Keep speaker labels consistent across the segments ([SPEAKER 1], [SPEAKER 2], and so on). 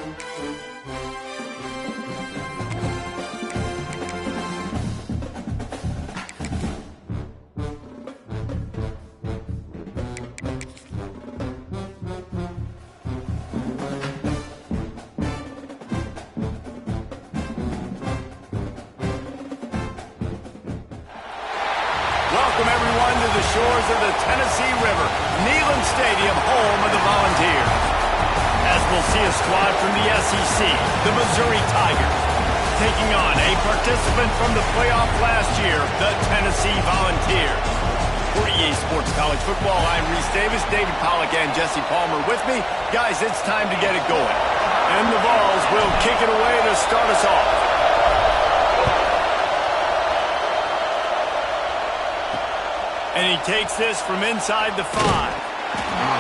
[SPEAKER 1] Welcome, everyone, to the shores of the Tennessee River, Neyland Stadium, home of the Volunteers. As we'll see a squad from the SEC, the Missouri Tigers, taking on a participant from the playoff last year, the Tennessee Volunteers. For EA Sports College Football, I'm Reese Davis, David Pollack, and Jesse Palmer with me. Guys, it's time to get it going. And the Vols will kick it away to start us off. And he takes this from inside the 5.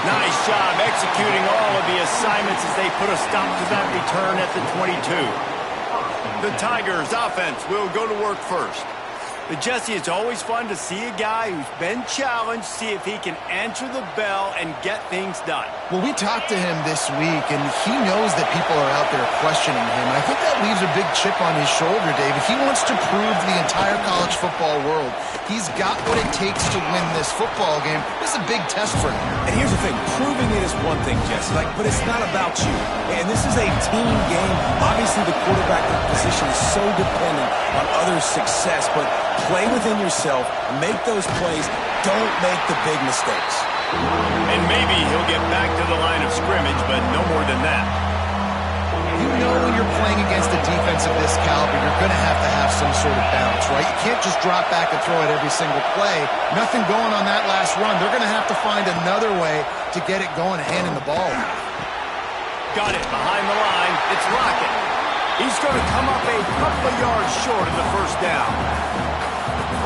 [SPEAKER 1] Nice job executing all of the assignments as they put a stop to that return at the 22. The Tigers offense will go to work first. But Jesse, it's always fun to see a guy who's been challenged, see if he can answer the bell and get things done.
[SPEAKER 2] Well, we talked to him this week, and he knows that people are out there questioning him. I think that leaves a big chip on his shoulder, David. He wants to prove to the entire college football world he's got what it takes to win this football game. This is a big test for him.
[SPEAKER 3] And here's the thing. Proving it is one thing, Jesse, but it's not about you. And this is a team game. Obviously, the quarterback position is so dependent on others' success, but play within yourself, make those plays, don't make the big mistakes.
[SPEAKER 1] And maybe he'll get back to the line of scrimmage, but no more than that.
[SPEAKER 2] You know when you're playing against a defense of this caliber, you're going to have some sort of balance, right? You can't just drop back and throw it every single play. Nothing going on that last run. They're going to have to find another way to get it going and handing the ball.
[SPEAKER 1] Got it behind the line. It's Rocket. He's going to come up a couple of yards short of the first down.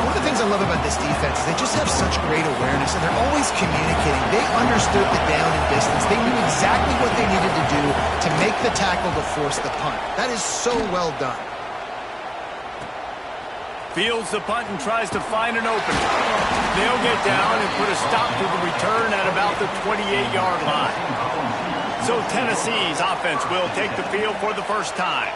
[SPEAKER 2] One of the things I love about this defense is they just have such great awareness, and they're always communicating. They understood the down and distance. They knew exactly what they needed to do to make the tackle to force the punt. That is so well done.
[SPEAKER 1] Fields the punt and tries to find an opening. They'll get down and put a stop to the return at about the 28-yard line. So Tennessee's offense will take the field for the first time.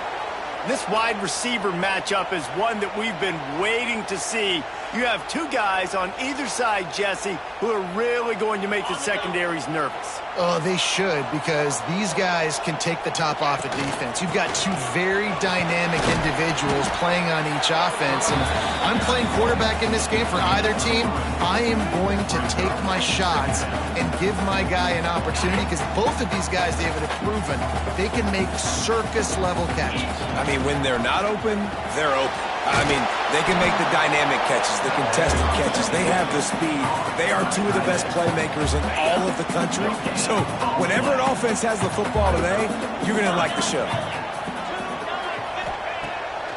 [SPEAKER 1] This wide receiver matchup is one that we've been waiting to see. You have two guys on either side, Jesse, who are really going to make the secondaries nervous.
[SPEAKER 2] Oh, they should, because these guys can take the top off of defense. You've got two very dynamic individuals playing on each offense, and if I'm playing quarterback in this game for either team, I am going to take my shots and give my guy an opportunity, because both of these guys, David, have proven they can make circus-level catches.
[SPEAKER 3] I mean, when they're not open, they're open. I mean, they can make the dynamic catches, the contested catches. They have the speed. They are two of the best playmakers in all of the country. So whenever an offense has the football today, you're going to like the show.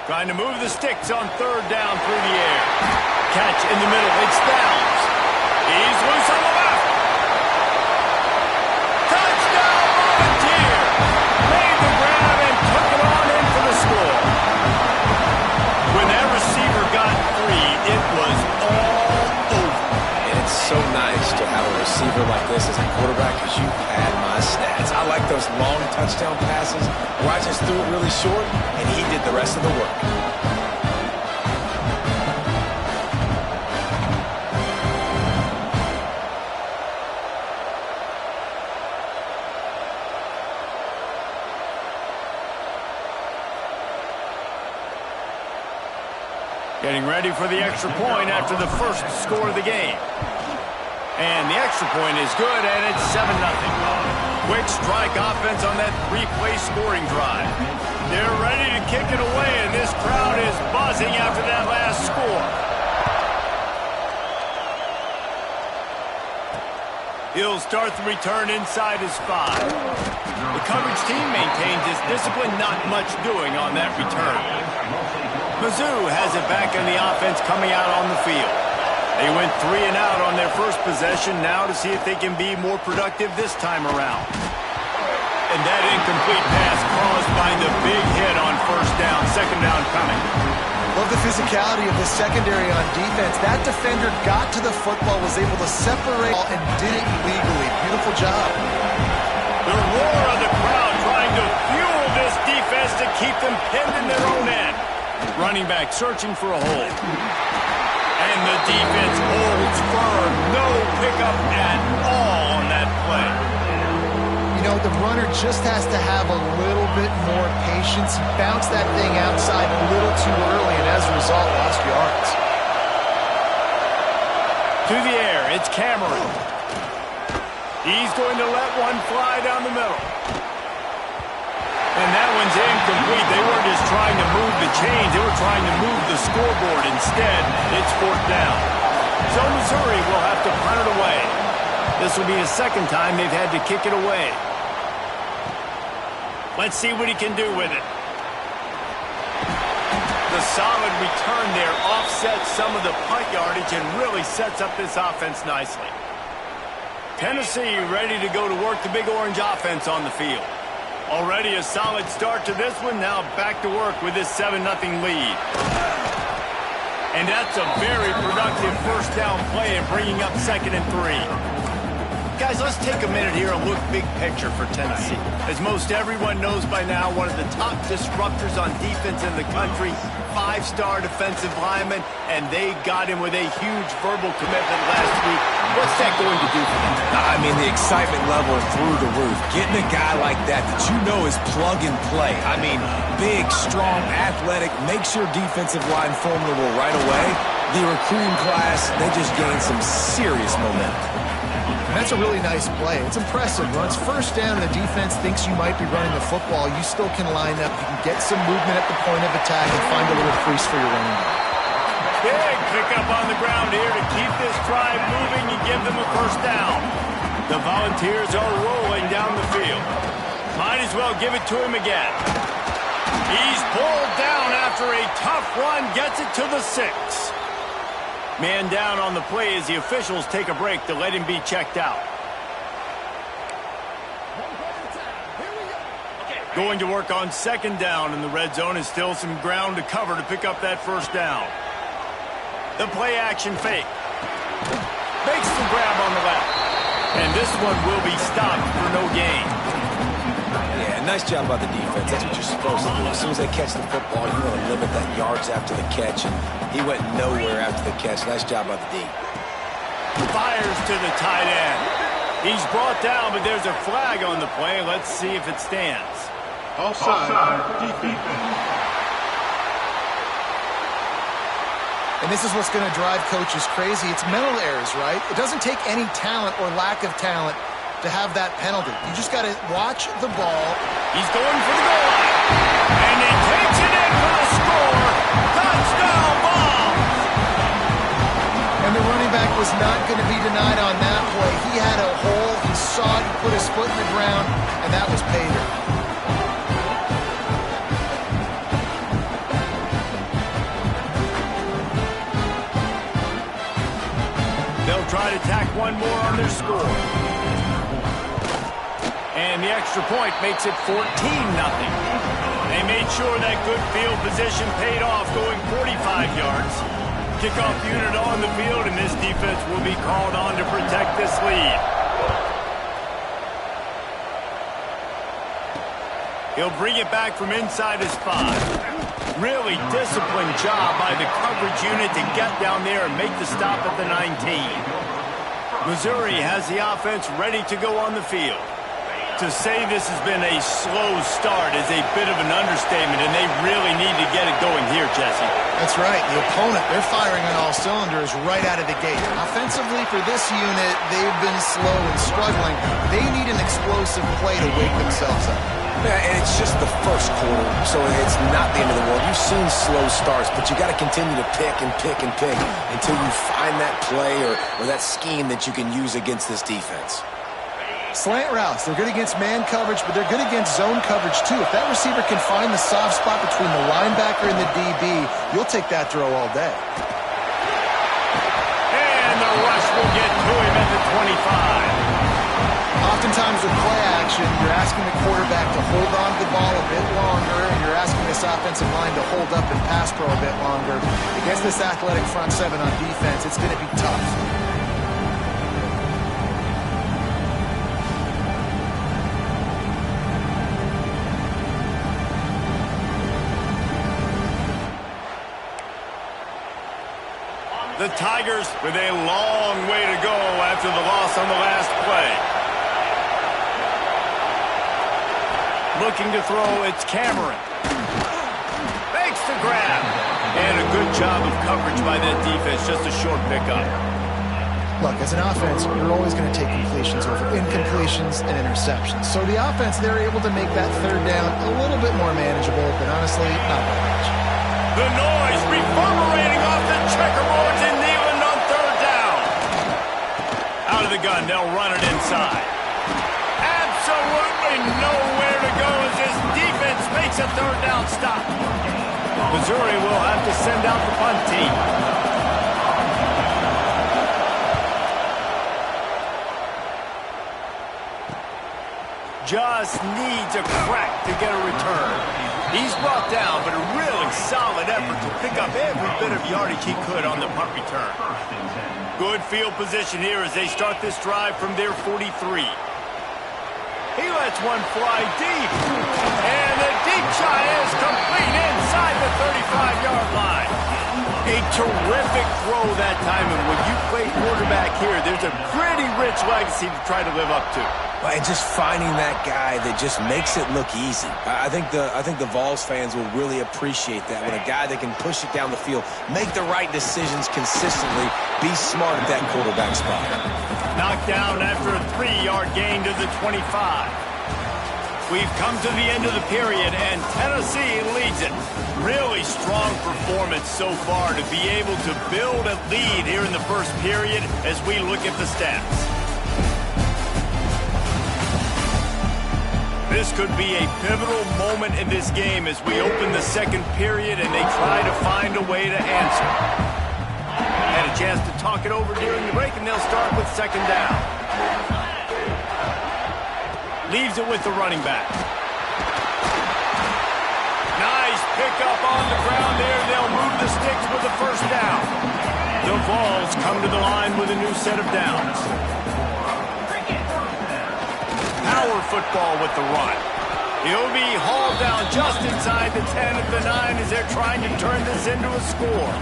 [SPEAKER 1] Trying to move the sticks on third down through the air. Catch in the middle. It's Downs. He's loose on the left. Touchdown, Volunteer! Made the grab and took it on in for the score. When that receiver got free, it was all over.
[SPEAKER 3] And it's so nice to have a receiver like this as a quarterback, because you had my stats. I like those long touchdown passes where I just threw it really short, and he did the rest of the work.
[SPEAKER 1] Getting ready for the extra point after the first score of the game. And the extra point is good, and it's 7-0. Quick strike offense on that three-play scoring drive. They're ready to kick it away, and this crowd is buzzing after that last score. He'll start the return inside his 5. The coverage team maintains its discipline, not much doing on that return. Mizzou has it back in the offense coming out on the field. They went 3 and out on their first possession, now to see if they can be more productive this time around. And that incomplete pass caused by the big hit on first down, second down coming.
[SPEAKER 2] Love the physicality of the secondary on defense. That defender got to the football, was able to separate, and did it legally. Beautiful job.
[SPEAKER 1] The roar of the crowd trying to fuel defense to keep them pinned in their own end. Running back searching for a hole. And the defense holds firm. No pickup at all on that play.
[SPEAKER 2] You know, the runner just has to have a little bit more patience. He bounced that thing outside a little too early, and as a result, lost yards.
[SPEAKER 1] To the air, it's Cameron. He's going to let one fly down the middle. And that one's incomplete. They weren't just trying to move the chains. They were trying to move the scoreboard. Instead, it's fourth down. So Missouri will have to punt it away. This will be the second time they've had to kick it away. Let's see what he can do with it. The solid return there offsets some of the punt yardage and really sets up this offense nicely. Tennessee ready to go to work the Big Orange offense on the field. Already a solid start to this one. Now back to work with this 7-0 lead. And that's a very productive first down play and bringing up 2nd and 3. Guys, let's take a minute here and look big picture for Tennessee. As most everyone knows by now, one of the top disruptors on defense in the country, 5-star defensive lineman, and they got him with a huge verbal commitment last week. What's that going to do for them?
[SPEAKER 3] I mean, the excitement level through the roof. Getting a guy like that you know is plug and play. I mean, big, strong, athletic, makes your defensive line formidable right away. The recruiting class, they just gained some serious momentum.
[SPEAKER 2] That's a really nice play. It's impressive. When it's first down and the defense thinks you might be running the football, you still can line up. You can get some movement at the point of attack and find a little crease for your running back.
[SPEAKER 1] Big pickup on the ground here to keep this drive moving and give them a first down. The Volunteers are rolling down the field. Might as well give it to him again. He's pulled down after a tough run, gets it to the 6. Man down on the play as the officials take a break to let him be checked out. Going to work on 2nd down in the red zone, and still some ground to cover to pick up that first down. The play action fake. Makes the grab on the left. And this one will be stopped for no gain.
[SPEAKER 3] Yeah, nice job by the defense. That's what you're supposed to do. As soon as they catch the football, you want to limit that yards after the catch, and he went nowhere after the catch. Nice job by the D.
[SPEAKER 1] Fires to the tight end. He's brought down, but there's a flag on the play. Let's see if it stands.
[SPEAKER 4] Offside, defense.
[SPEAKER 2] And this is what's going to drive coaches crazy. It's mental errors, right? It doesn't take any talent or lack of talent to have that penalty. You just got to watch the ball.
[SPEAKER 1] He's going for the goal line. And he takes it in for the score. Touchdown ball.
[SPEAKER 2] And the running back was not going to be denied on that play. He had a hole. He saw it. He put his foot in the ground, and that was pay dirt.
[SPEAKER 1] They'll try to tack one more on their score. And the extra point makes it 14-0. They made sure that good field position paid off, going 45 yards. Kickoff unit on the field, and this defense will be called on to protect this lead. He'll bring it back from inside his 5. Really disciplined job by the coverage unit to get down there and make the stop at the 19. Missouri has the offense ready to go on the field. To say this has been a slow start is a bit of an understatement, and they really need to get it going here, Jesse.
[SPEAKER 2] That's right. The opponent, they're firing on all cylinders right out of the gate. Offensively, for this unit, they've been slow and struggling. They need an explosive play to wake themselves up.
[SPEAKER 3] Yeah, and it's just the first quarter, so it's not the end of the world. You've seen slow starts, but you got to continue to pick and pick and pick until you find that play or that scheme that you can use against this defense.
[SPEAKER 2] Slant routes, they're good against man coverage, but they're good against zone coverage too. If that receiver can find the soft spot between the linebacker and the DB, you'll take that throw all day.
[SPEAKER 1] And the rush will get to him at the 25.
[SPEAKER 2] Oftentimes with play action, you're asking the quarterback to hold on to the ball a bit longer, and you're asking this offensive line to hold up and pass pro a bit longer. Against this athletic front 7 on defense, it's going to be tough.
[SPEAKER 1] The Tigers with a long way to go after the loss on the last play. Looking to throw, it's Cameron. Makes the grab. And a good job of coverage by that defense, just a short pickup.
[SPEAKER 2] Look, as an offense, you're always going to take completions over incompletions and interceptions. So the offense, they're able to make that third down a little bit more manageable, but honestly, not by much.
[SPEAKER 1] The noise reverberating off the checkerboards in Neyland on third down. Out of the gun, they'll run it inside. Absolutely nowhere to go as this defense makes a third down stop. Missouri will have to send out the punt team. Just needs a crack to get a return. He's brought down, but a really solid effort to pick up every bit of yardage he could on the punt return. Good field position here as they start this drive from their 43. He lets one fly deep. And the deep shot is complete inside the 35-yard line. A terrific throw that time, and when you play quarterback here, there's a pretty rich legacy to try to live up to.
[SPEAKER 3] And just finding that guy that just makes it look easy. I think the Vols fans will really appreciate that. When a guy that can push it down the field, make the right decisions consistently, be smart at that quarterback spot.
[SPEAKER 1] Knocked down after a 3-yard gain to the 25. We've come to the end of the period, and Tennessee leads it. Really strong performance so far to be able to build a lead here in the first period as we look at the stats. This could be a pivotal moment in this game as we open the second period and they try to find a way to answer. Had a chance to talk it over during the break, and they'll start with second down. Leaves it with the running back. Nice pickup on the ground there. They'll move the sticks with the first down. The Vols come to the line with a new set of downs. Power football with the run. He'll be hauled down just inside the 10 at the 9 as they're trying to turn this into a score.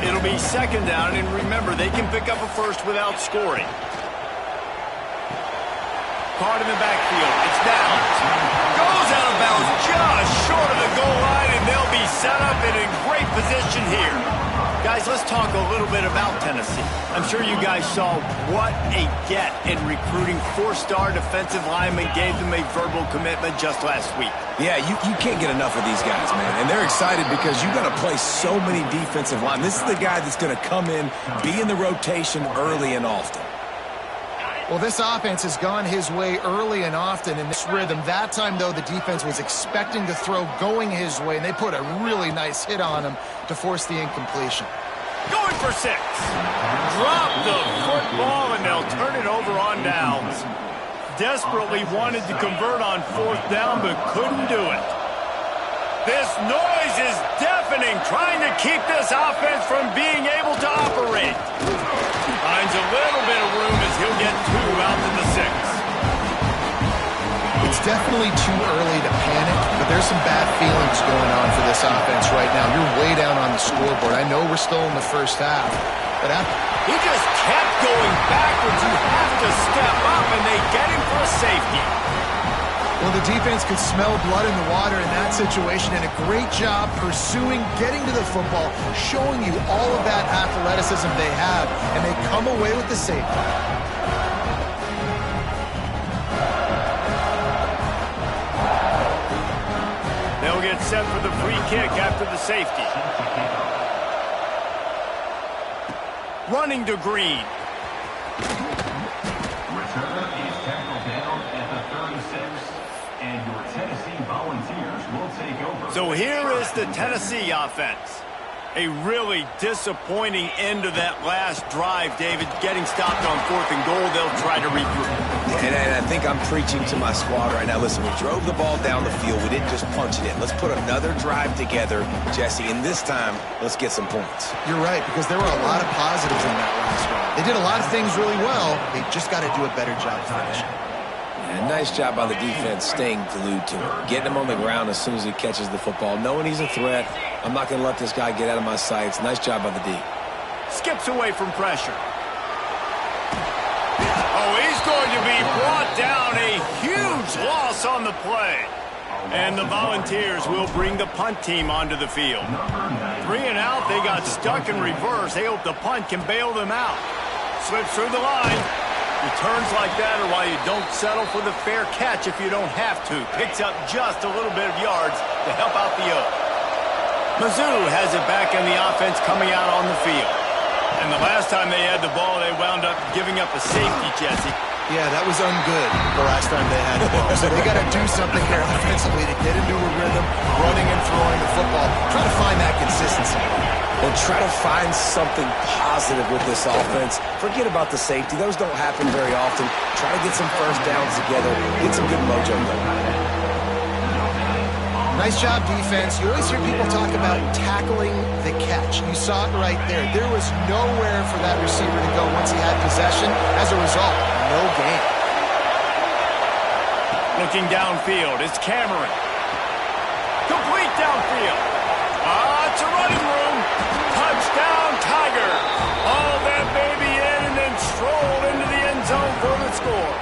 [SPEAKER 1] It'll be second down, and remember, they can pick up a first without scoring. Caught in the backfield. It's down. Goes out of bounds just short of the goal line, and they'll be set up in a great position here. Guys, let's talk a little bit about Tennessee. I'm sure you guys saw what a get in recruiting 4-star defensive linemen gave them a verbal commitment just last week.
[SPEAKER 3] Yeah, you can't get enough of these guys, man. And they're excited because you've got to play so many defensive linemen. This is the guy that's going to come in, be in the rotation early and often.
[SPEAKER 2] Well, this offense has gone his way early and often in this rhythm. That time, though, the defense was expecting the throw going his way, and they put a really nice hit on him to force the incompletion.
[SPEAKER 1] Going for 6. Drop the football, and they'll turn it over on downs. Desperately wanted to convert on 4th down, but couldn't do it. This noise is deafening, trying to keep this offense from being able to operate. Finds a little bit of room as he'll get 2 out to the 6.
[SPEAKER 2] It's definitely too early to panic, but there's some bad feelings going on for this offense right now. You're way down on the scoreboard. I know we're still in the first half, but
[SPEAKER 1] he just kept going backwards. You have to step up, and they get him for a safety.
[SPEAKER 2] Well, the defense could smell blood in the water in that situation, and a great job pursuing, getting to the football, showing you all of that athleticism they have, and they come away with the safety.
[SPEAKER 1] They'll get set for the free kick after the safety. Running to Green.
[SPEAKER 5] Returner is tackled down at the 36. And your Tennessee Volunteers will take over.
[SPEAKER 1] So here is the Tennessee offense. A really disappointing end of that last drive, David. Getting stopped on 4th and goal, they'll try to regroup.
[SPEAKER 3] And I think I'm preaching to my squad right now. Listen, we drove the ball down the field. We didn't just punch it in. Let's put another drive together, Jesse, and this time, let's get some points.
[SPEAKER 2] You're right, because there were a lot of positives in that last drive. They did a lot of things really well. They just got to do a better job finishing.
[SPEAKER 3] And nice job by the defense staying glued to him. Getting him on the ground as soon as he catches the football. Knowing he's a threat. I'm not going to let this guy get out of my sights. Nice job by the D.
[SPEAKER 1] Skips away from pressure. Oh, he's going to be brought down. A huge loss on the play. And the Volunteers will bring the punt team onto the field. 3 and out. They got stuck in reverse. They hope the punt can bail them out. Slips through the line. Returns like that are why you don't settle for the fair catch if you don't have to. Picks up just a little bit of yards to help out the Oak. Mizzou has it back in the offense coming out on the field. And the last time they had the ball, they wound up giving up a safety, Jesse.
[SPEAKER 2] Yeah, that was ungood the last time they had the ball. So they got to do something here offensively to get into a rhythm, running and throwing the football. Try to find that consistency.
[SPEAKER 3] And try to find something positive with this offense. Forget about the safety. Those don't happen very often. Try to get some first downs together. Get some good mojo going.
[SPEAKER 2] Nice job, defense. You always hear people talk about tackling the catch. You saw it right there. There was nowhere for that receiver to go once he had possession. As a result, no gain.
[SPEAKER 1] Looking downfield, it's Cameron. Complete downfield. It's a running room. Touchdown, Tiger. All that baby in and then strolled into the end zone for the score.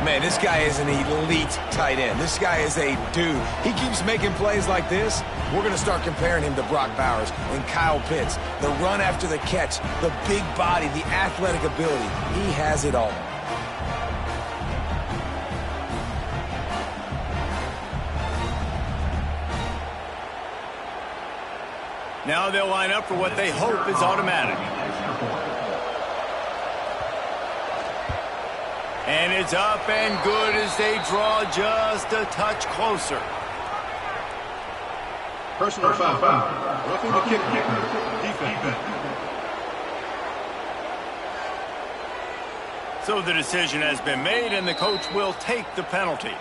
[SPEAKER 3] Man, this guy is an elite tight end. This guy is a dude. He keeps making plays like this. We're going to start comparing him to Brock Bowers and Kyle Pitts. The run after the catch, the big body, the athletic ability. He has it all.
[SPEAKER 1] Now they'll line up for what they hope is automatic. And it's up and good as they draw just a touch closer.
[SPEAKER 4] Personal foul. Roughing the kicker. Defense.
[SPEAKER 1] So the decision has been made, and the coach will take the penalty.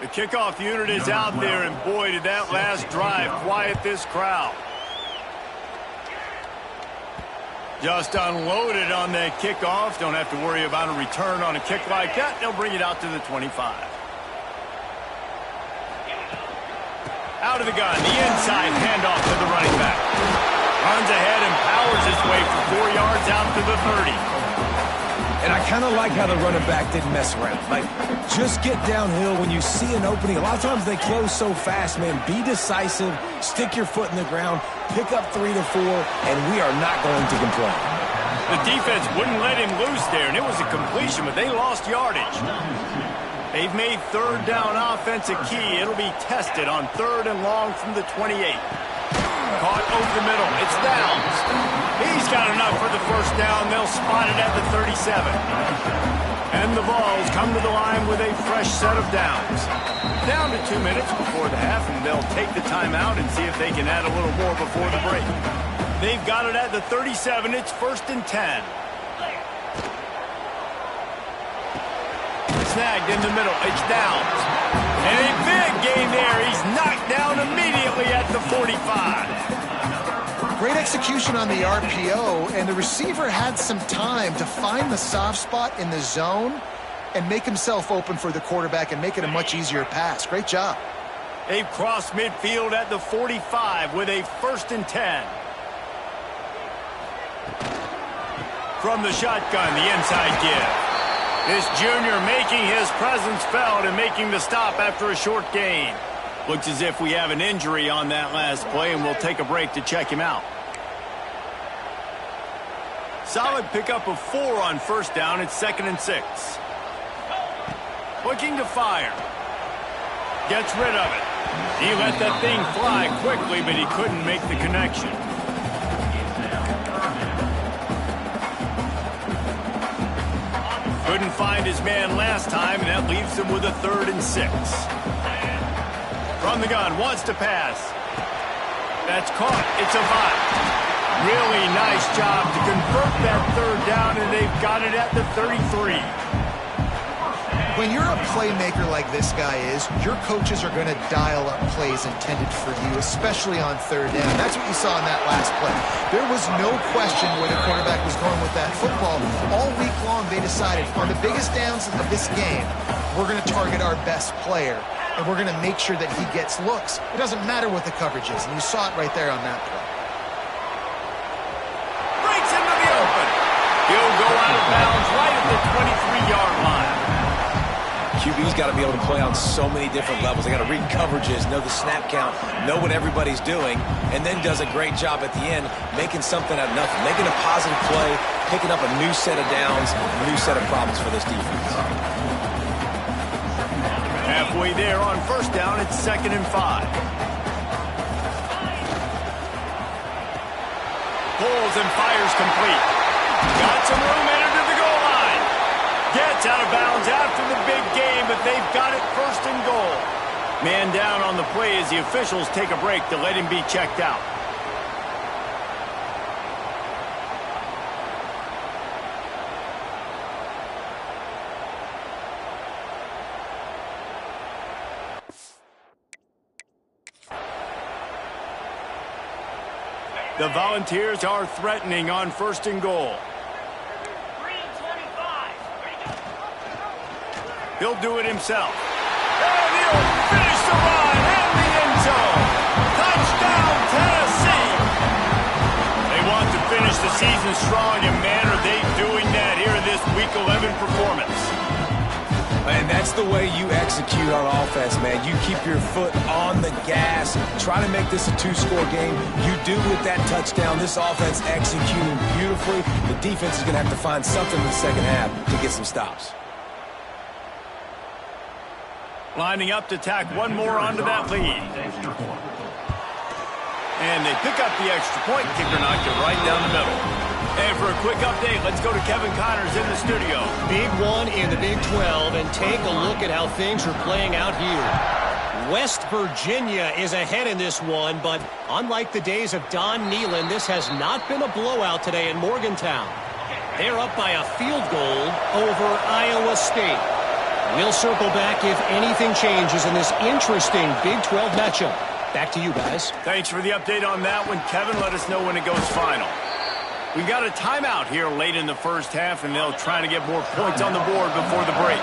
[SPEAKER 1] The kickoff unit is out there, and boy, did that last drive quiet this crowd. Just unloaded on that kickoff. Don't have to worry about a return on a kick like that. They'll bring it out to the 25. Out of the gun, the inside handoff to the running back. Runs ahead and powers his way for 4 yards out to the 30.
[SPEAKER 3] And I kind of like how the running back didn't mess around. Like, just get downhill when you see an opening. A lot of times they close so fast, man. Be decisive, stick your foot in the ground, pick up 3 to 4, and we are not going to complain.
[SPEAKER 1] The defense wouldn't let him loose there, and it was a completion, but they lost yardage. They've made third down offense a key. It'll be tested on 3rd and long from the 28. Caught over the middle. It's Downs. He's got enough for the first down. They'll spot it at the 37. And the Vols come to the line with a fresh set of downs. Down to 2 minutes before the half, and they'll take the timeout and see if they can add a little more before the break. They've got it at the 37. It's 1st and 10. Snagged in the middle. It's Downs. And a big gain there. He's knocked down immediately at the 45.
[SPEAKER 2] Great execution on the RPO, and the receiver had some time to find the soft spot in the zone and make himself open for the quarterback and make it a much easier pass. Great job.
[SPEAKER 1] They've crossed midfield at the 45 with a 1st and 10. From the shotgun, the inside give. This junior making his presence felt and making the stop after a short gain. Looks as if we have an injury on that last play, and we'll take a break to check him out. Solid pickup of 4 on 1st down. It's 2nd and 6. Looking to fire. Gets rid of it. He let that thing fly quickly, but he couldn't make the connection. Couldn't find his man last time, and that leaves him with a 3rd and 6. From the gun, wants to pass. That's caught. It's a Vaught. Really nice job to convert that 3rd down, and they've got it at the 33.
[SPEAKER 2] When you're a playmaker like this guy is, your coaches are going to dial up plays intended for you, especially on third down. That's what you saw in that last play. There was no question where the quarterback was going with that football. All week long, they decided on the biggest downs of this game, we're going to target our best player, and we're going to make sure that he gets looks. It doesn't matter what the coverage is, and you saw it right there on that play.
[SPEAKER 1] Breaks into the open. He'll go out of bounds right at the 23-yard line.
[SPEAKER 3] QB's got to be able to play on so many different levels. They got to read coverages, know the snap count, know what everybody's doing, and then does a great job at the end making something out of nothing, making a positive play, picking up a new set of downs, a new set of problems for this defense.
[SPEAKER 1] Halfway there on first down, it's 2nd and 5. Pulls and fires complete. Got some room into the goal line. Gets out of bounds after the big game, but they've got it 1st and goal. Man down on the play as the officials take a break to let him be checked out. The Volunteers are threatening on 1st and goal. He'll do it himself. And he'll finish the run in the end zone. Touchdown, Tennessee! They want to finish the season strong, and man, are they doing that here in this Week 11 performance.
[SPEAKER 3] And that's the way you execute on offense, man. You keep your foot on the gas. Try to make this a 2-score game. You do with that touchdown. This offense executing beautifully. The defense is going to have to find something in the second half to get some stops.
[SPEAKER 1] Lining up to tack one more onto that lead. And they pick up the extra point. Kicker knocked it right down the middle. And for a quick update, let's go to Kevin Connors in the studio.
[SPEAKER 6] Big one in the Big 12, and take a look at how things are playing out here. West Virginia is ahead in this one, but unlike the days of Don Nehlen, this has not been a blowout today in Morgantown. They're up by a field goal over Iowa State. We'll circle back if anything changes in this interesting Big 12 matchup. Back to you guys.
[SPEAKER 1] Thanks for the update on that one, Kevin. Let us know when it goes final. We've got a timeout here late in the first half, and they'll try to get more points on the board before the break.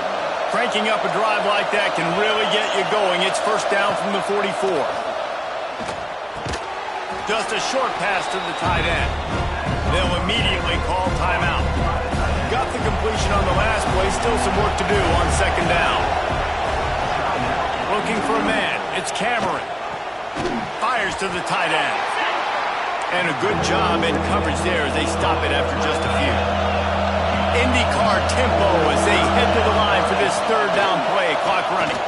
[SPEAKER 1] Cranking up a drive like that can really get you going. It's 1st down from the 44. Just a short pass to the tight end. They'll immediately call timeout. Got the completion on the last play. Still some work to do on 2nd down. Looking for a man. It's Cameron. Fires to the tight end. And a good job in coverage there as they stop it after just a few. IndyCar tempo as they head to the line for this 3rd down play. Clock running.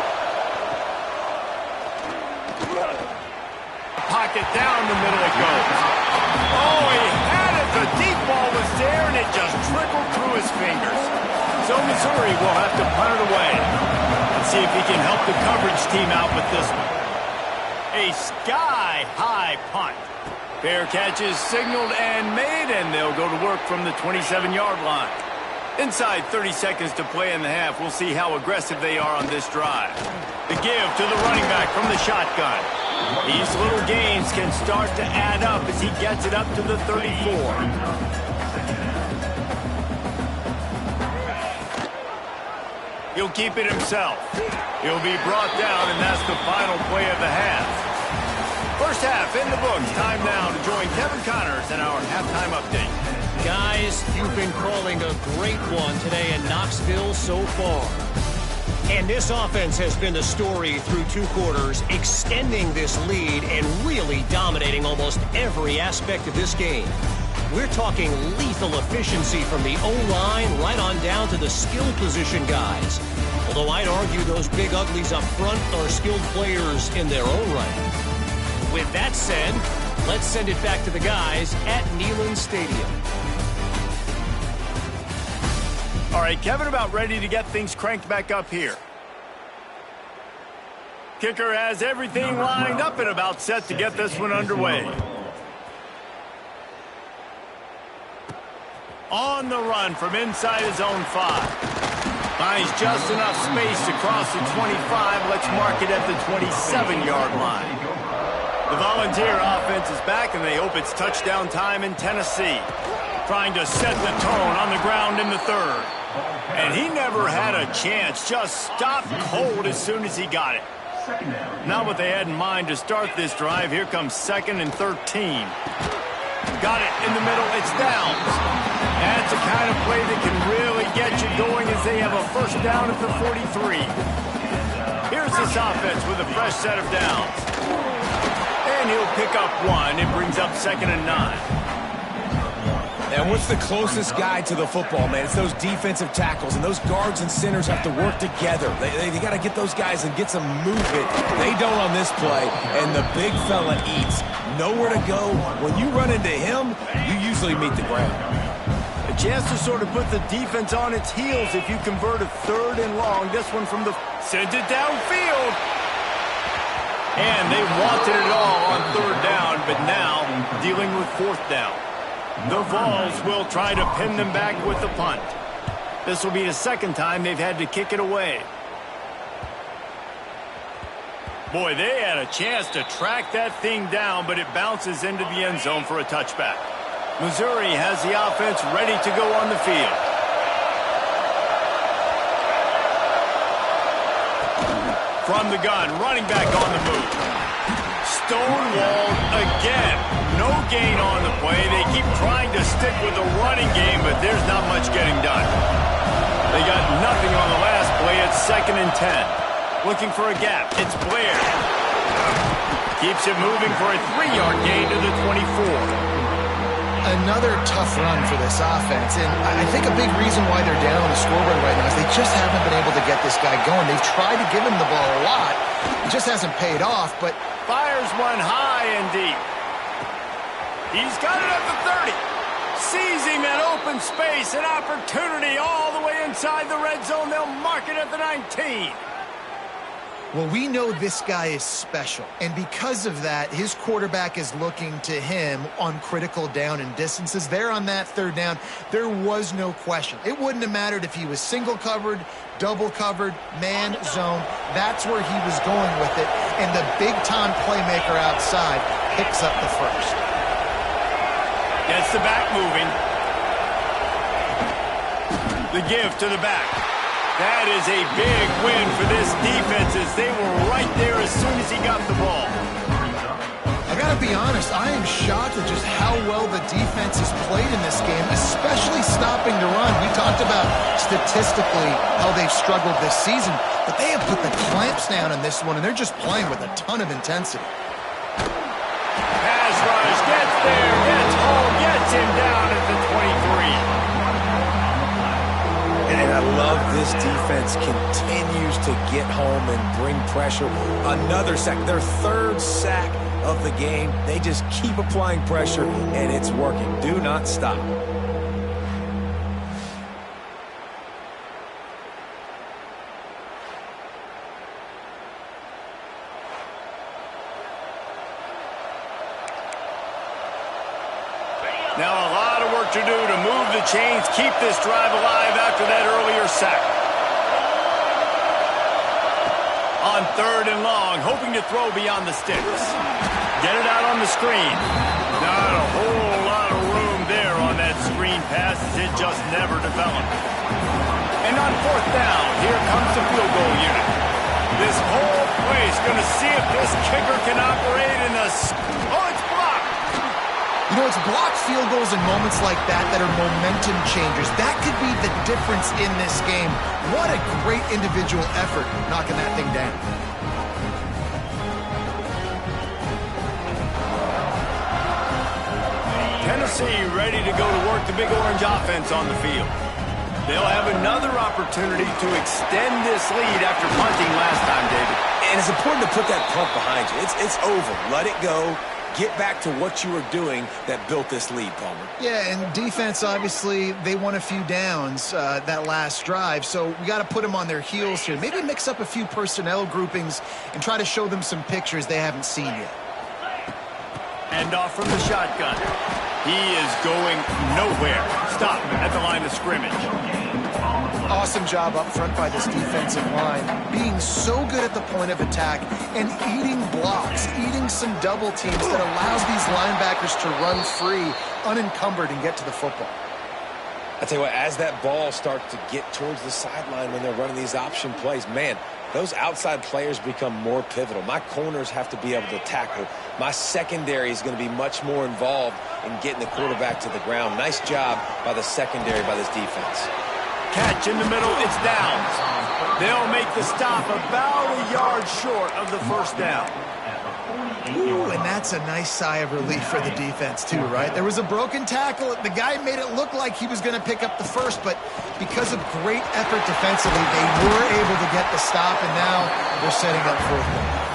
[SPEAKER 1] Pocket down the middle it goes. Oh, he had it. The deep ball was there, and it just trickled through his fingers. So Missouri will have to punt it away. Let's see if he can help the coverage team out with this one. A sky-high punt. Fair catch is signaled and made, and they'll go to work from the 27-yard line. Inside 30 seconds to play in the half. We'll see how aggressive they are on this drive. The give to the running back from the shotgun. These little gains can start to add up as he gets it up to the 34. He'll keep it himself. He'll be brought down, and that's the final play of the half. First half in the books. Time now to join Kevin Connors in our halftime update.
[SPEAKER 6] Guys, you've been calling a great one today in Knoxville so far. And this offense has been the story through 2 quarters, extending this lead and really dominating almost every aspect of this game. We're talking lethal efficiency from the O-line right on down to the skill position guys. Although I'd argue those big uglies up front are skilled players in their own right. With that said, let's send it back to the guys at Neyland Stadium.
[SPEAKER 1] All right, Kevin, about ready to get things cranked back up here. Kicker has everything lined up and about set to get this one underway. On the run from inside his own 5. Finds just enough space to cross the 25. Let's mark it at the 27-yard line. The Volunteer offense is back, and they hope it's touchdown time in Tennessee. Trying to set the tone on the ground in the third. And he never had a chance. Just stopped cold as soon as he got it. Not what they had in mind to start this drive. Here comes 2nd and 13. Got it in the middle. It's downs. That's the kind of play that can really get you going as they have a first down at the 43. Here's this offense with a fresh set of downs. And he'll pick up one. It brings up 2nd and 9.
[SPEAKER 3] And what's the closest guy to the football, man? It's those defensive tackles, and those guards and centers have to work together. They got to get those guys and get some movement. They don't on this play, and the big fella eats. Nowhere to go. When you run into him, you usually meet the ground.
[SPEAKER 1] A chance to sort of put the defense on its heels if you convert a 3rd and long. This one from the... Sends it downfield. And they wanted it all on 3rd down, but now dealing with 4th down. The Vols will try to pin them back with the punt. This will be the 2nd time they've had to kick it away. Boy, they had a chance to track that thing down, but it bounces into the end zone for a touchback. Missouri has the offense ready to go on the field. From the gun, running back on the move. Stonewalled again. No gain on the play. They keep trying to stick with the running game, but there's not much getting done. They got nothing on the last play. It's 2nd and 10. Looking for a gap. It's Blair. Keeps it moving for a 3-yard gain to the 24.
[SPEAKER 2] Another tough run for this offense, and I think a big reason why they're down on the scoreboard right now is they just haven't been able to get this guy going. They've tried to give him the ball a lot. It just hasn't paid off, but...
[SPEAKER 1] Fires one high and deep. He's got it at the 30. Sees him in open space, an opportunity all the way inside the red zone. They'll mark it at the 19.
[SPEAKER 2] Well, we know this guy is special, and because of that, his quarterback is looking to him on critical down and distances. There on that 3rd down, there was no question. It wouldn't have mattered if he was single covered, double covered, man zone. That's where he was going with it, and the big-time playmaker outside picks up the first.
[SPEAKER 1] Gets the back moving. The give to the back. That is a big win for this defense as they were right there as soon as he got the ball.
[SPEAKER 2] I gotta be honest, I am shocked at just how well the defense has played in this game, especially stopping the run. We talked about statistically how they've struggled this season, but they have put the clamps down in this one, and they're just playing with a ton of intensity.
[SPEAKER 1] Pass rush, gets there, gets home, gets him down at the 23.
[SPEAKER 3] And I love this defense continues to get home and bring pressure. Another sack, their 3rd sack of the game. They just keep applying pressure, and it's working. Do not stop.
[SPEAKER 1] Now a lot of work to do to move the chains, keep this drive alive after that earlier sack. On 3rd and long, hoping to throw beyond the sticks. Get it out on the screen. Not a whole lot of room there on that screen pass as it just never developed. And on 4th down, here comes the field goal unit. This whole place going to see if this kicker can operate in the... Oh, it's blocked!
[SPEAKER 2] You know, it's blocked field goals in moments like that are momentum changers. That could be the difference in this game. What a great individual effort knocking that thing down.
[SPEAKER 1] Tennessee ready to go to work the Big Orange offense on the field. They'll have another opportunity to extend this lead after punting last time, David.
[SPEAKER 3] And it's important to put that punt behind you. It's over. Let it go. Get back to what you were doing that built this lead, Palmer.
[SPEAKER 2] Yeah, and defense, obviously, they won a few downs that last drive, so we got to put them on their heels here. Maybe mix up a few personnel groupings and try to show them some pictures they haven't seen yet.
[SPEAKER 1] And off from the shotgun. He is going nowhere. Stop at the line of scrimmage.
[SPEAKER 2] Awesome job up front by this defensive line, being so good at the point of attack and eating blocks, eating some double teams that allows these linebackers to run free, unencumbered, and get to the football.
[SPEAKER 3] I tell you what, as that ball starts to get towards the sideline when they're running these option plays, man, those outside players become more pivotal. My corners have to be able to tackle. My secondary is going to be much more involved in getting the quarterback to the ground. Nice job by the secondary, by this defense.
[SPEAKER 1] Catch in the middle, it's down. They'll make the stop about a yard short of the first down.
[SPEAKER 2] Ooh, and that's a nice sigh of relief for the defense too, right? There was a broken tackle. The guy made it look like he was going to pick up the first, but because of great effort defensively, they were able to get the stop, and now they're setting up fourth down.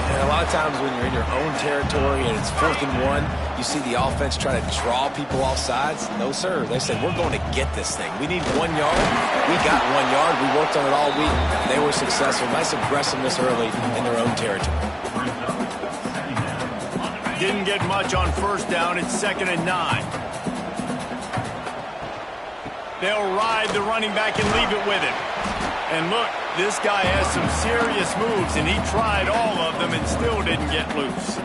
[SPEAKER 3] And a lot of times when you're in your own territory and it's 4th and 1, you see the offense try to draw people off sides. No, sir. They said, we're going to get this thing. We need 1 yard. We got 1 yard. We worked on it all week. They were successful. Nice aggressiveness early in their own territory.
[SPEAKER 1] Didn't get much on first down. It's 2nd and 9. They'll ride the running back and leave it with him. And look, this guy has some serious moves, and he tried all of them and still didn't get loose.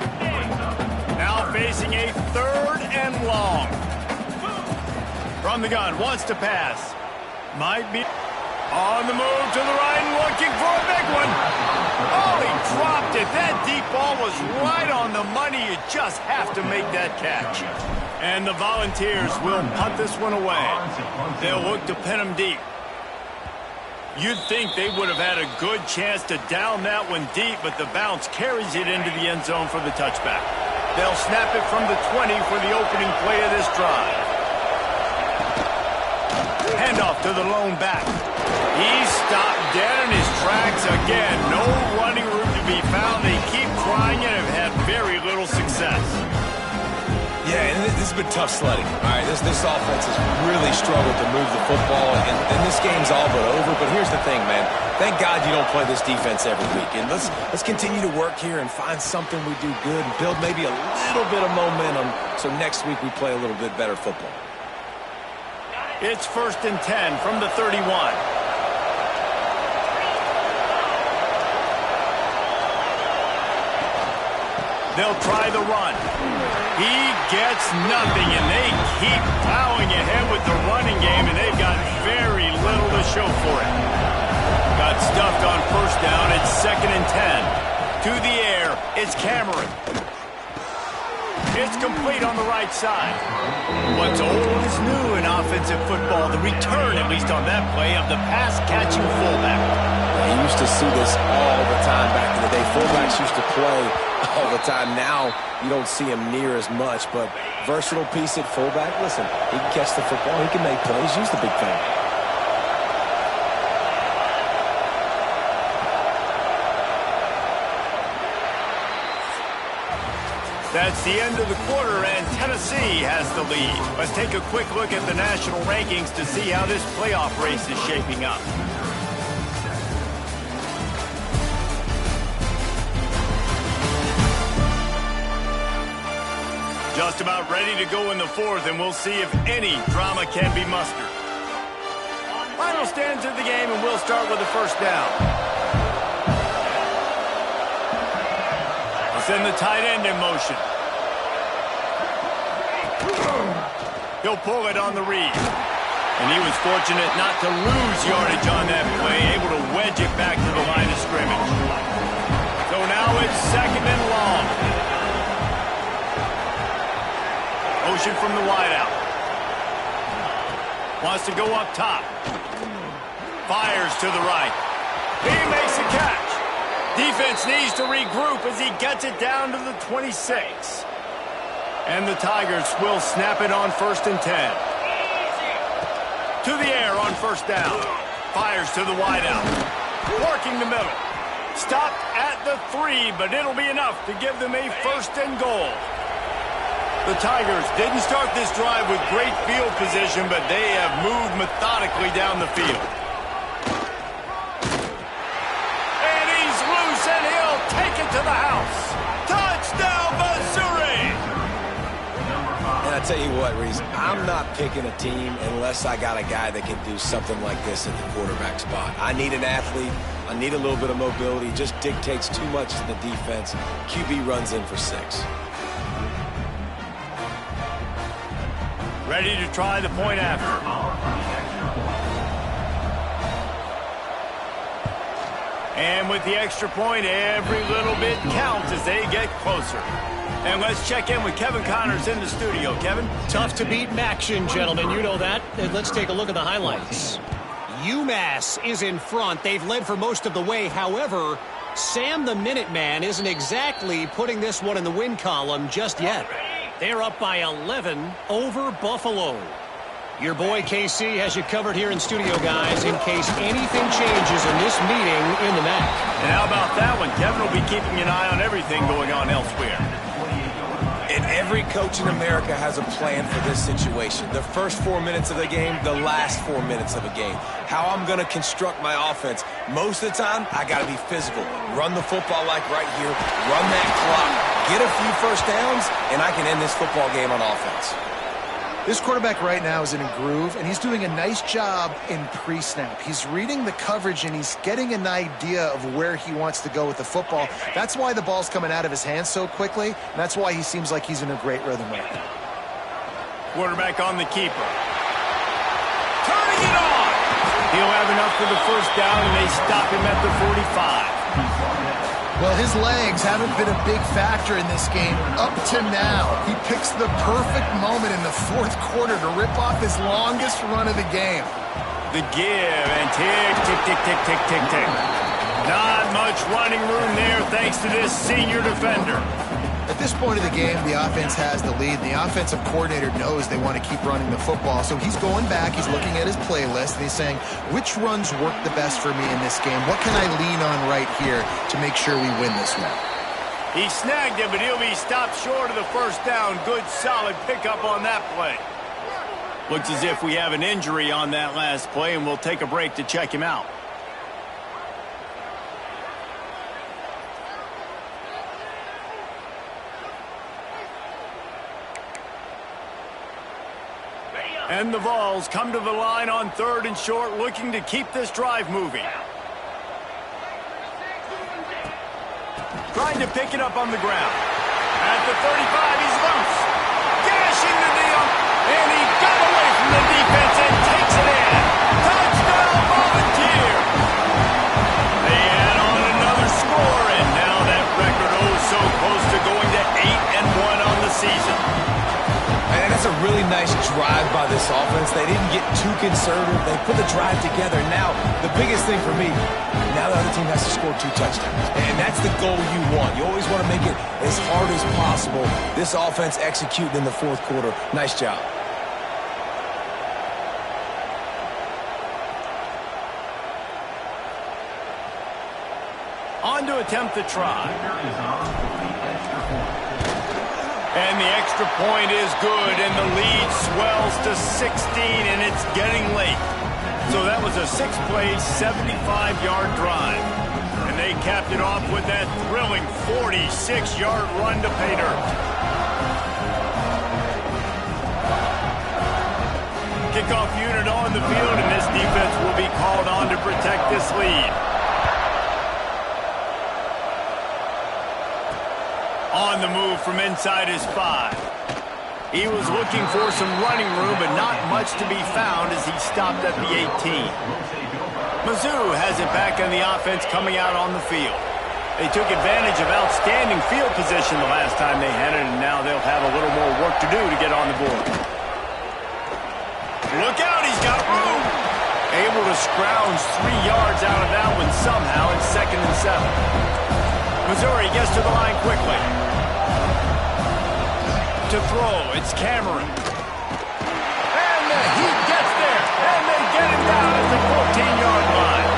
[SPEAKER 1] Now facing a 3rd and long. From the gun, wants to pass. Might be on the move to the right and looking for a big one. Oh, he dropped it. That deep ball was right on the money. You just have to make that catch. And the Volunteers will punt this one away. They'll look to pin him deep. You'd think they would have had a good chance to down that one deep, but the bounce carries it into the end zone for the touchback. They'll snap it from the 20 for the opening play of this drive. Handoff to the lone back. He's stopped dead in his tracks again. No running room to be found. They keep trying and have had very little success.
[SPEAKER 3] Yeah, and this has been tough sledding. All right, this offense has really struggled to move the football, and this game's all but over. But here's the thing, man. Thank God you don't play this defense every week. And let's continue to work here and find something we do good and build maybe a little bit of momentum so next week we play a little bit better football.
[SPEAKER 1] It's 1st and 10 from the 31. They'll try the run. He gets nothing, and they keep plowing ahead with the running game, and they've got very little to show for it. Got stuffed on first down. It's 2nd and 10. To the air, it's Cameron. It's complete on the right side. What's old is new in offensive football. The return, at least on that play, of the pass-catching fullback.
[SPEAKER 3] You used to see this all the time back in the day. Fullbacks used to play all the time. Now you don't see him near as much, but versatile piece at fullback. Listen, he can catch the football. He can make plays. Use the big thing.
[SPEAKER 1] That's the end of the quarter, and Tennessee has the lead. Let's take a quick look at the national rankings to see how this playoff race is shaping up. Just about ready to go in the 4th, and we'll see if any drama can be mustered. Final stands of the game, and we'll start with the first down. I'll send the tight end in motion. He'll pull it on the read. And he was fortunate not to lose yardage on that play, able to wedge it back to the line of scrimmage. So now it's 2nd and long. Motion from the wideout. Wants to go up top. Fires to the right. He makes a catch. Defense needs to regroup as he gets it down to the 26. And the Tigers will snap it on 1st and 10. To the air on first down. Fires to the wideout. Working the middle. Stopped at the 3, but it'll be enough to give them a 1st and goal. The Tigers didn't start this drive with great field position, but they have moved methodically down the field. And he's loose, and he'll take it to the house. Touchdown, Missouri!
[SPEAKER 3] And I tell you what, Reese, I'm not picking a team unless I got a guy that can do something like this at the quarterback spot. I need an athlete. I need a little bit of mobility. Just dictates too much to the defense. QB runs in for 6.
[SPEAKER 1] Ready to try the point after. And with the extra point, every little bit counts as they get closer. And let's check in with Kevin Connors in the studio. Kevin?
[SPEAKER 6] Tough to beat Maction, gentlemen. You know that. And let's take a look at the highlights. UMass is in front. They've led for most of the way. However, Sam the Minuteman isn't exactly putting this one in the win column just yet. They're up by 11 over Buffalo. Your boy KC has you covered here in studio, guys, in case anything changes in this meeting in the MAC.
[SPEAKER 1] And how about that one? Kevin will be keeping an eye on everything going on elsewhere.
[SPEAKER 3] And every coach in America has a plan for this situation. The first 4 minutes of the game, the last 4 minutes of a game. How I'm going to construct my offense. Most of the time, I got to be physical. Run the football like right here. Run that clock. Get a few first downs, and I can end this football game on offense.
[SPEAKER 2] This quarterback right now is in a groove, and he's doing a nice job in pre-snap. He's reading the coverage, and he's getting an idea of where he wants to go with the football. That's why the ball's coming out of his hands so quickly, and that's why he seems like he's in a great rhythm right now.
[SPEAKER 1] Quarterback on the keeper. Turning it on! He'll have enough for the first down, and they stop him at the 45.
[SPEAKER 2] Well, his legs haven't been a big factor in this game up to now. He picks the perfect moment in the fourth quarter to rip off his longest run of the game.
[SPEAKER 1] The give and tick, tick, tick, tick, tick, tick, tick. Not much running room there thanks to this senior defender.
[SPEAKER 2] At this point of the game, the offense has the lead. The offensive coordinator knows they want to keep running the football. So he's going back, he's looking at his playlist, and he's saying, which runs work the best for me in this game? What can I lean on right here to make sure we win this one?
[SPEAKER 1] He snagged him, but he'll be stopped short of the first down. Good, solid pickup on that play. Looks as if we have an injury on that last play, and we'll take a break to check him out. And the Vols come to the line on 3rd and short, looking to keep this drive moving. Trying to pick it up on the ground. At the 35, he's loose. Gashing the deal, and he got away from the defense and takes it in. Touchdown, Volunteer! They add on another score, and now that record so close to going to 8-1 on the season.
[SPEAKER 3] And that's a really nice drive by this offense. They didn't get too conservative. They put the drive together. Now, the biggest thing for me, now the other team has to score 2 touchdowns. And that's the goal you want. You always want to make it as hard as possible. This offense executing in the fourth quarter. Nice job.
[SPEAKER 1] On to attempt the try. And the extra point is good, and the lead swells to 16, and it's getting late. So that was a 6-play, 75-yard drive. And they capped it off with that thrilling 46-yard run to pay dirt. Kickoff unit on the field, and this defense will be called on to protect this lead. On the move from inside his 5. He was looking for some running room, but not much to be found as he stopped at the 18. Mizzou has it back on the offense coming out on the field. They took advantage of outstanding field position the last time they had it, and now they'll have a little more work to do to get on the board. Look out, he's got room! Able to scrounge 3 yards out of that one somehow. It's 2nd and 7. Missouri gets to the line quickly. To throw, it's Cameron. And he gets there, and they get him down at the 14-yard line.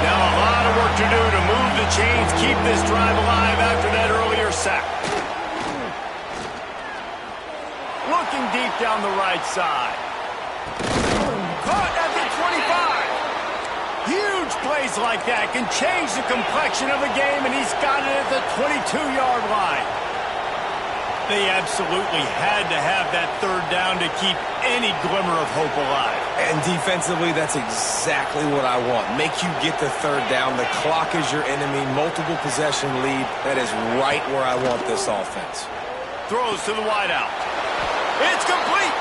[SPEAKER 1] Now a lot of work to do to move the chains, keep this drive alive after that earlier sack. Looking deep down the right side. Caught at the 25. Huge plays like that can change the complexion of a game, and he's got it at the 22-yard line. They absolutely had to have that third down to keep any glimmer of hope alive.
[SPEAKER 3] And defensively, that's exactly what I want. Make you get the third down. The clock is your enemy. Multiple possession lead. That is right where I want this offense.
[SPEAKER 1] Throws to the wideout. It's complete.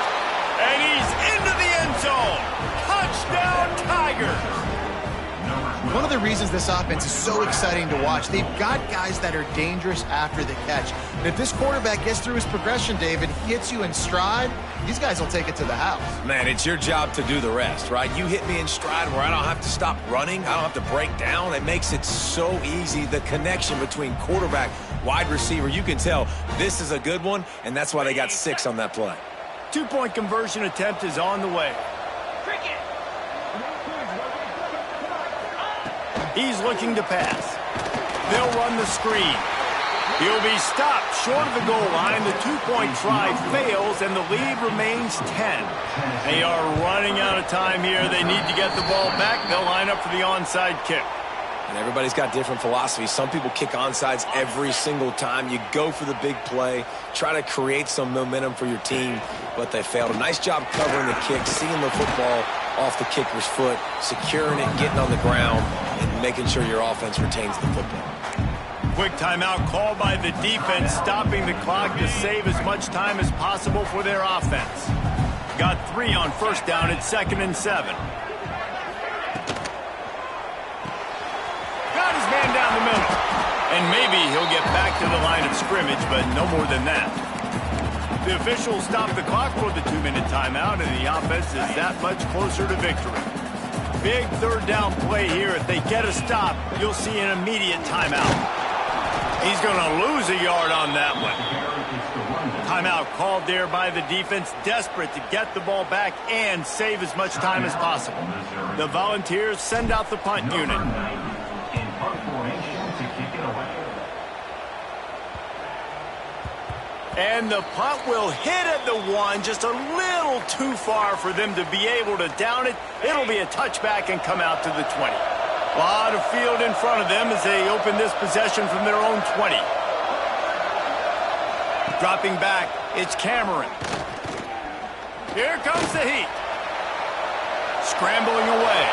[SPEAKER 1] And he's into the end zone. Touchdown, Tigers.
[SPEAKER 2] One of the reasons this offense is so exciting to watch, they've got guys that are dangerous after the catch. And if this quarterback gets through his progression, David, he hits you in stride, these guys will take it to the house.
[SPEAKER 3] Man, it's your job to do the rest, right? You hit me in stride where I don't have to stop running. I don't have to break down. It makes it so easy. The connection between quarterback, wide receiver, you can tell this is a good one, and that's why they got 6 on that play.
[SPEAKER 1] 2-point conversion attempt is on the way. He's looking to pass. They'll run the screen. He'll be stopped short of the goal line. The 2-point try fails, and the lead remains 10. They are running out of time here. They need to get the ball back. They'll line up for the onside kick.
[SPEAKER 3] And everybody's got different philosophies. Some people kick onside every single time. You go for the big play, try to create some momentum for your team, but they failed. A nice job covering the kick, seeing the football off the kicker's foot, securing it, getting on the ground, and making sure your offense retains the football.
[SPEAKER 1] Quick timeout called by the defense, stopping the clock to save as much time as possible for their offense. Got 3 on first down at 2nd and 7. Got his man down the middle. And maybe he'll get back to the line of scrimmage, but no more than that. The officials stop the clock for the 2-minute timeout, and the offense is that much closer to victory. Big third down play here. If they get a stop, you'll see an immediate timeout. He's going to lose a yard on that one. Timeout called there by the defense, desperate to get the ball back and save as much time as possible. The Volunteers send out the punt unit. And the punt will hit at the 1, just a little too far for them to be able to down it. It'll be a touchback and come out to the 20. A lot of field in front of them as they open this possession from their own 20. Dropping back, it's Cameron. Here comes the heat. Scrambling away.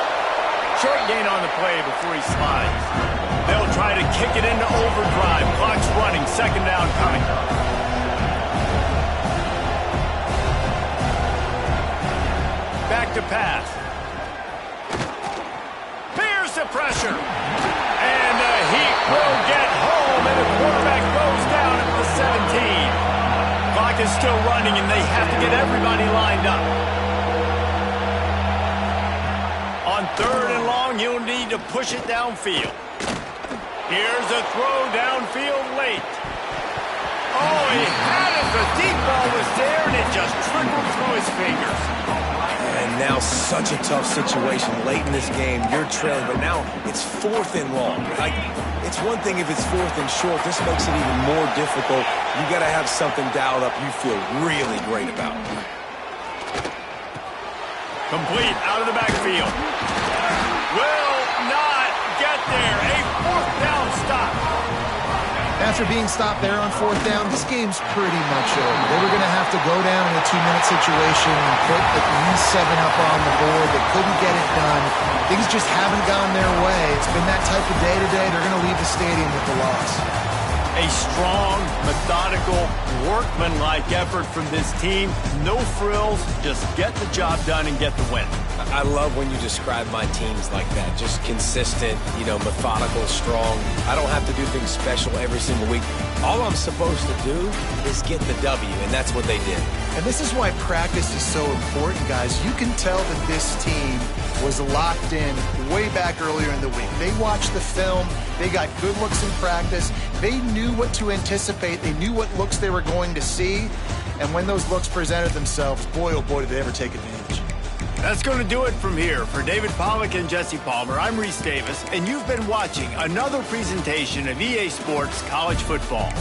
[SPEAKER 1] Short gain on the play before he slides. They'll try to kick it into overdrive. Clock's running, 2nd down coming. Back to pass. Here's the pressure. And the Heat will get home, and the quarterback goes down at the 17. Clock is still running, and they have to get everybody lined up. On 3rd and long, he'll need to push it downfield. Here's a throw downfield late. Oh, he had it. The deep ball was there, and it just trickled through his fingers.
[SPEAKER 3] And now such a tough situation late in this game. You're trailing, but now it's 4th and long. Like, it's one thing if it's 4th and short. This makes it even more difficult. You got to have something dialed up you feel really great about.
[SPEAKER 1] Complete out of the backfield. Will not get there. A 4th down stop.
[SPEAKER 2] After being stopped there on 4th down, this game's pretty much over. They were going to have to go down in a 2-minute situation and put at least 7 up on the board. They couldn't get it done. Things just haven't gone their way. It's been that type of day today. They're going to leave the stadium with the loss.
[SPEAKER 1] A strong, methodical, workmanlike effort from this team. No frills, just get the job done and get the win.
[SPEAKER 3] I love when you describe my teams like that. Just consistent, methodical, strong. I don't have to do things special every single week. All I'm supposed to do is get the W, and that's what they did.
[SPEAKER 2] And this is why practice is so important, guys. You can tell that this team was locked in way back earlier in the week. They watched the film. They got good looks in practice. They knew what to anticipate. They knew what looks they were going to see. And when those looks presented themselves, boy, oh boy, did they ever take advantage.
[SPEAKER 1] That's going to do it from here. For David Pollack and Jesse Palmer, I'm Reese Davis, and you've been watching another presentation of EA Sports College Football.